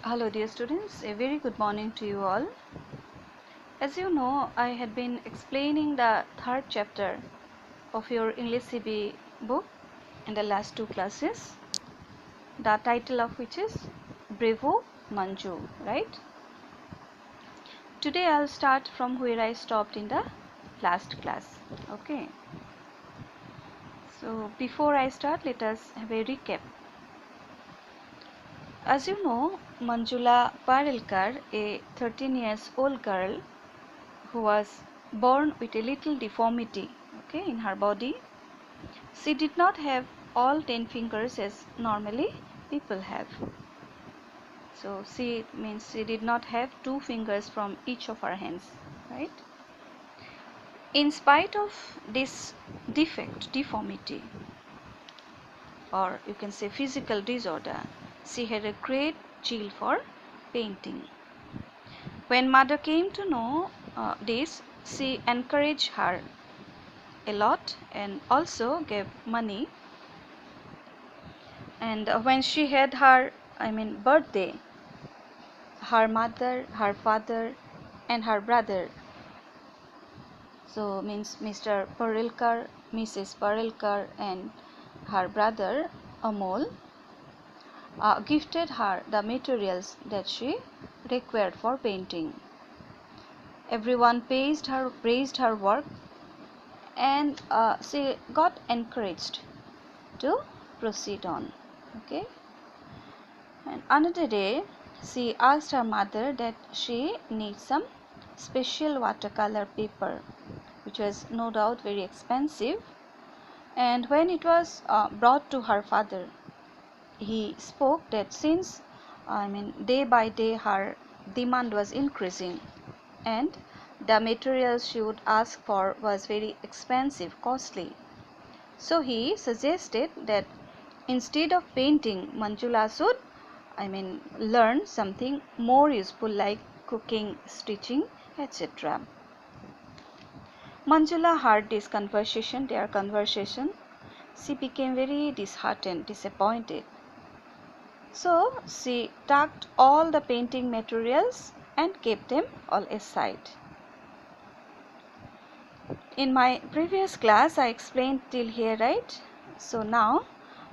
Hello dear students, a very good morning to you all. As you know, I had been explaining the third chapter of your English CB book in the last two classes, the title of which is Bravo Manju, right? Today I'll start from where I stopped in the last class. Okay. So before I start, let us have a recap. As you know, Manjula Parelkar, a 13 years old girl who was born with a little deformity in her body. She did not have all 10 fingers as normally people have. So she means she did not have 2 fingers from each of her hands, right? In spite of this defect, deformity, or you can say physical disorder, she had a great zeal for painting. When mother came to know this, she encouraged her a lot and also gave money. And when she had her birthday, her mother, her father and her brother, so means Mr. Parelkar, Mrs. Parelkar and her brother Amol, gifted her the materials that she required for painting. Everyone praised her work, and she got encouraged to proceed on. Okay. And another day, she asked her mother that she needs some special watercolor paper, which was no doubt very expensive. And when it was brought to her father, he spoke that since day by day her demand was increasing and the materials she would ask for was very expensive, costly. So he suggested that instead of painting, Manjula should learn something more useful like cooking, stitching, etc. Manjula heard this their conversation. She became very disheartened, disappointed. So she tucked all the painting materials and kept them all aside. In my previous class, I explained till here, right? So now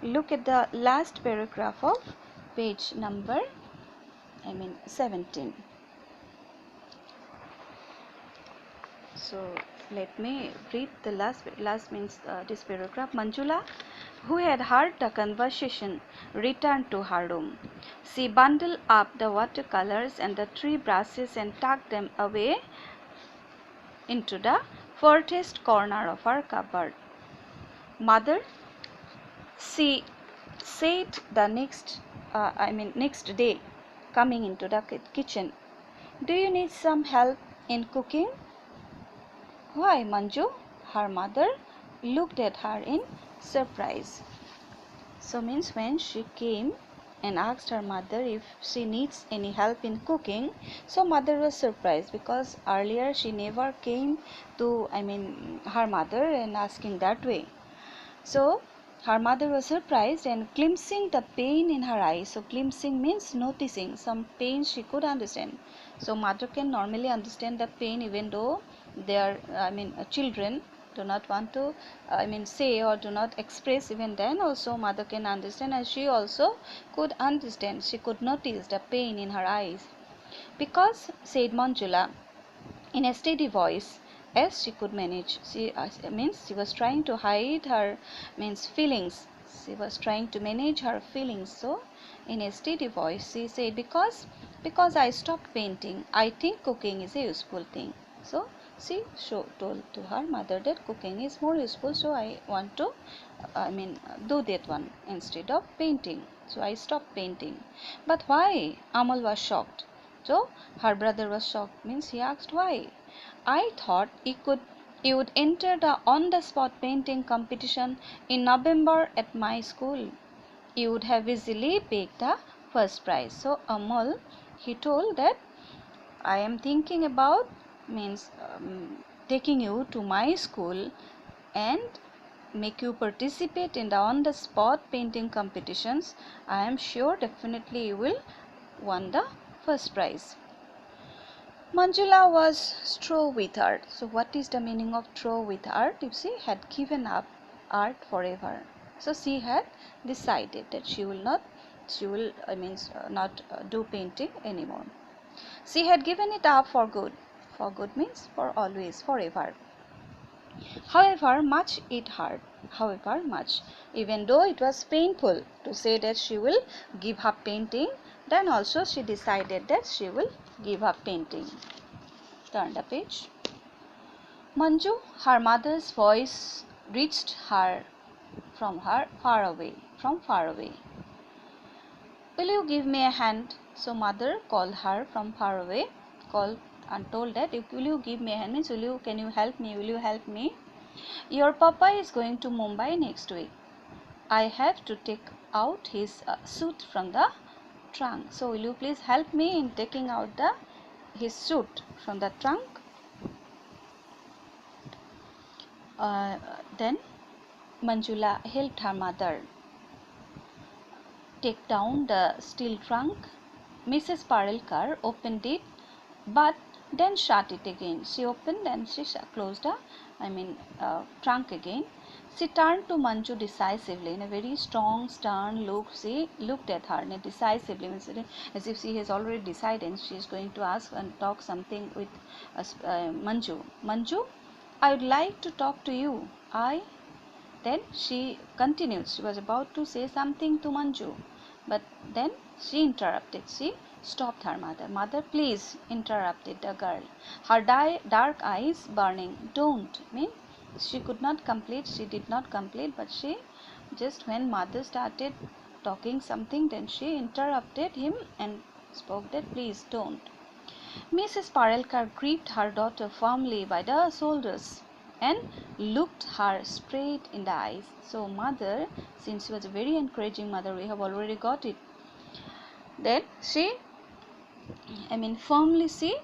look at the last paragraph of page number 17. So let me read the last means this paragraph. Manjula, who had heard the conversation, returned to her room. She bundled up the watercolors and the 3 brushes and tucked them away into the furthest corner of her cupboard. Mother, she said the next day, coming into the kitchen, do you need some help in cooking? Why, Manju? Her mother looked at her in surprise. So means when she came and asked her mother if she needs any help in cooking, so mother was surprised because earlier she never came to her mother and asking that way. So her mother was surprised and glimpsing the pain in her eyes. So glimpsing means noticing some pain she could understand. So mother can normally understand the pain even though they are children do not want to say or do not express. Even then also mother can understand, and she also could understand. She could notice the pain in her eyes. Because, said Manjula in a steady voice, as she could manage, she was trying to hide her feelings. She was trying to manage her feelings. So in a steady voice she said, because I stopped painting, I think cooking is a useful thing. So she told to her mother that cooking is more useful, so I want to do that one instead of painting. So I stopped painting. But why? Amal was shocked. So her brother was shocked, means he asked why. I thought you would enter the on the spot painting competition in November at my school. You would have easily picked the first prize. So Amal, he told that I am thinking about taking you to my school and make you participate in the on the spot painting competitions. I am sure definitely you will won the first prize. Manjula was through with art. So what is the meaning of through with art? You see, had given up art forever. So she had decided that she will not do painting anymore. She had given it up for good. For good means for always, forever. However much it hurt, even though it was painful to say that she will give up painting, then also she decided that she will give up painting. Turn the page. Manju, her mother's voice reached her from far away. Will you give me a hand? So mother called her from far away, called and told that, will you give me a hand means can you help me? Will you help me? Your papa is going to Mumbai next week. I have to take out his suit from the trunk. So will you please help me in taking out his suit from the trunk? Then Manjula helped her mother take down the steel trunk. Mrs. Parelkar opened it, but then shut it again. She opened and she closed the trunk again. She turned to Manju decisively in a very strong, stern look. She looked at her decisively, as if she has already decided she is going to ask and talk something with Manju. Manju, I would like to talk to you. Then she continued. She was about to say something to Manju, but then she interrupted. She stopped her mother. Mother, please, interrupted the girl. Her dark eyes burning. Don't. She could not complete. She did not complete, but she just when mother started talking something, then she interrupted him and spoke that please don't. Mrs. Parelkar gripped her daughter firmly by the shoulders and looked her straight in the eyes. So mother, since she was a very encouraging mother, we have already got it. Then she, firmly she,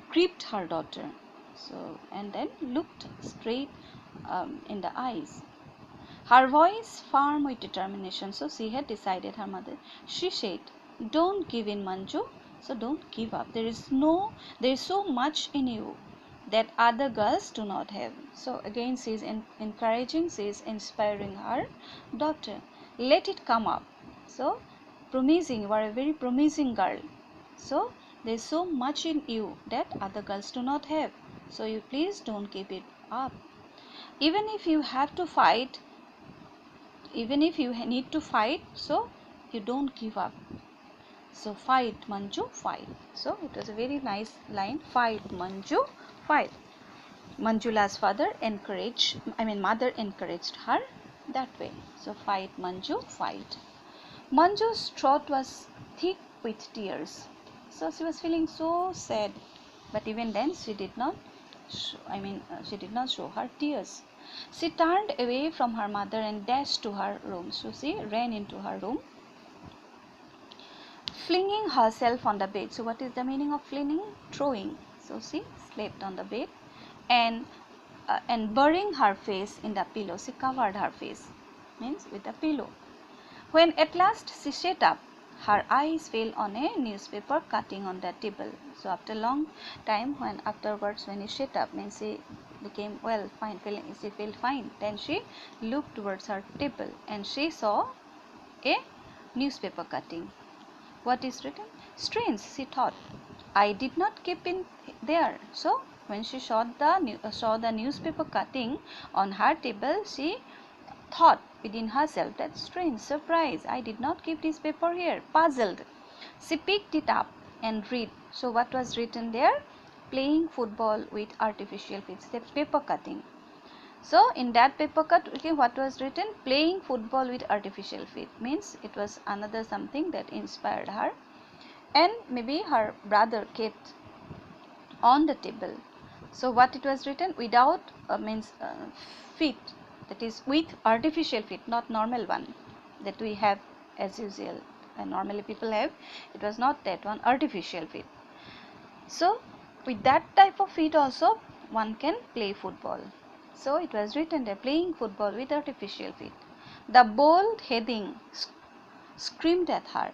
gripped her daughter. So and then looked straight in the eyes. Her voice firm with determination. So she had decided, her mother. She said, "Don't give in, Manju. So don't give up. There is so much in you that other girls do not have." So again she is encouraging, she is inspiring her daughter. Let it come up. So promising, you are a very promising girl. So there is so much in you that other girls do not have. So you please don't give it up. Even if you have to fight, even if you need to fight, so you don't give up. So fight, Manju, fight. So it was a very nice line. Fight, Manju, fight. Manjula's mother encouraged her that way. So fight, Manju, fight. Manju's throat was thick with tears. So she was feeling so sad, but even then she did not show her tears. She turned away from her mother and dashed to her room. So she ran into her room, flinging herself on the bed. So what is the meaning of flinging? Throwing. So she slept on the bed and burying her face in the pillow. She covered her face, means with a pillow. When at last she sat up, her eyes fell on a newspaper cutting on the table. So after a long time, when he sat up, means she became fine. She felt fine. Then she looked towards her table and she saw a newspaper cutting. What is written? Strange, she thought. I did not keep in there. So when she saw the newspaper cutting on her table, she thought within herself, that strange, surprise, I did not keep this paper here. Puzzled, she picked it up and read. So what was written there? Playing football with artificial feet. The paper cutting. So in that paper cut, what was written? Playing football with artificial feet. Means it was another something that inspired her, and maybe her brother kept on the table. So what it was written? Without feet, that is with artificial feet, not normal one that we have as usual and normally people have. It was not that one, artificial feet. So with that type of feet also one can play football. So it was written there, playing football with artificial feet. The bold heading screamed at her.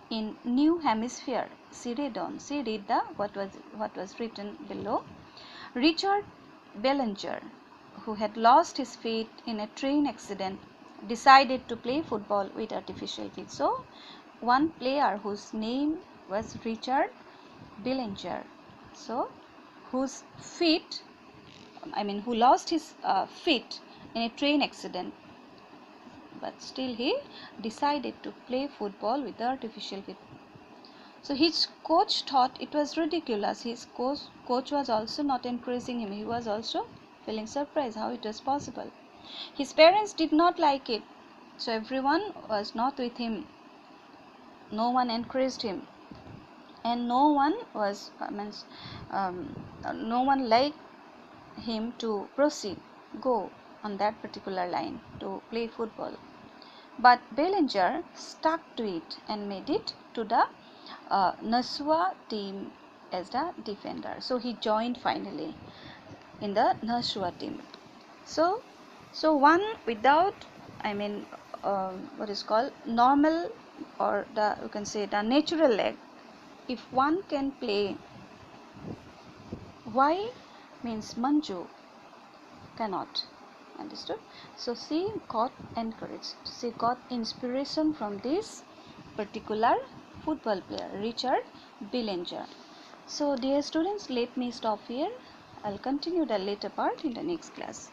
in New Hemisphere. See, read on. See, read the what was written below. Richard Bellinger, who had lost his feet in a train accident, decided to play football with artificial feet. So, one player whose name was Richard Bellinger, so whose feet, who lost his feet in a train accident, but still he decided to play football with the artificial feet. So his coach thought it was ridiculous. His coach was also not encouraging him. He was also feeling surprised how it was possible. His parents did not like it. So everyone was not with him. No one encouraged him. And no one no one liked him to go on that particular line to play football. But Bellinger stuck to it and made it to the Nashua team as the defender. So he joined finally in the Nashua team. So one without, what is called normal, or the, you can say, the natural leg, if one can play, why means Manju cannot? Understood? So she got encouraged. She got inspiration from this particular football player, Richard Bellinger. So dear students, let me stop here. I'll continue the later part in the next class.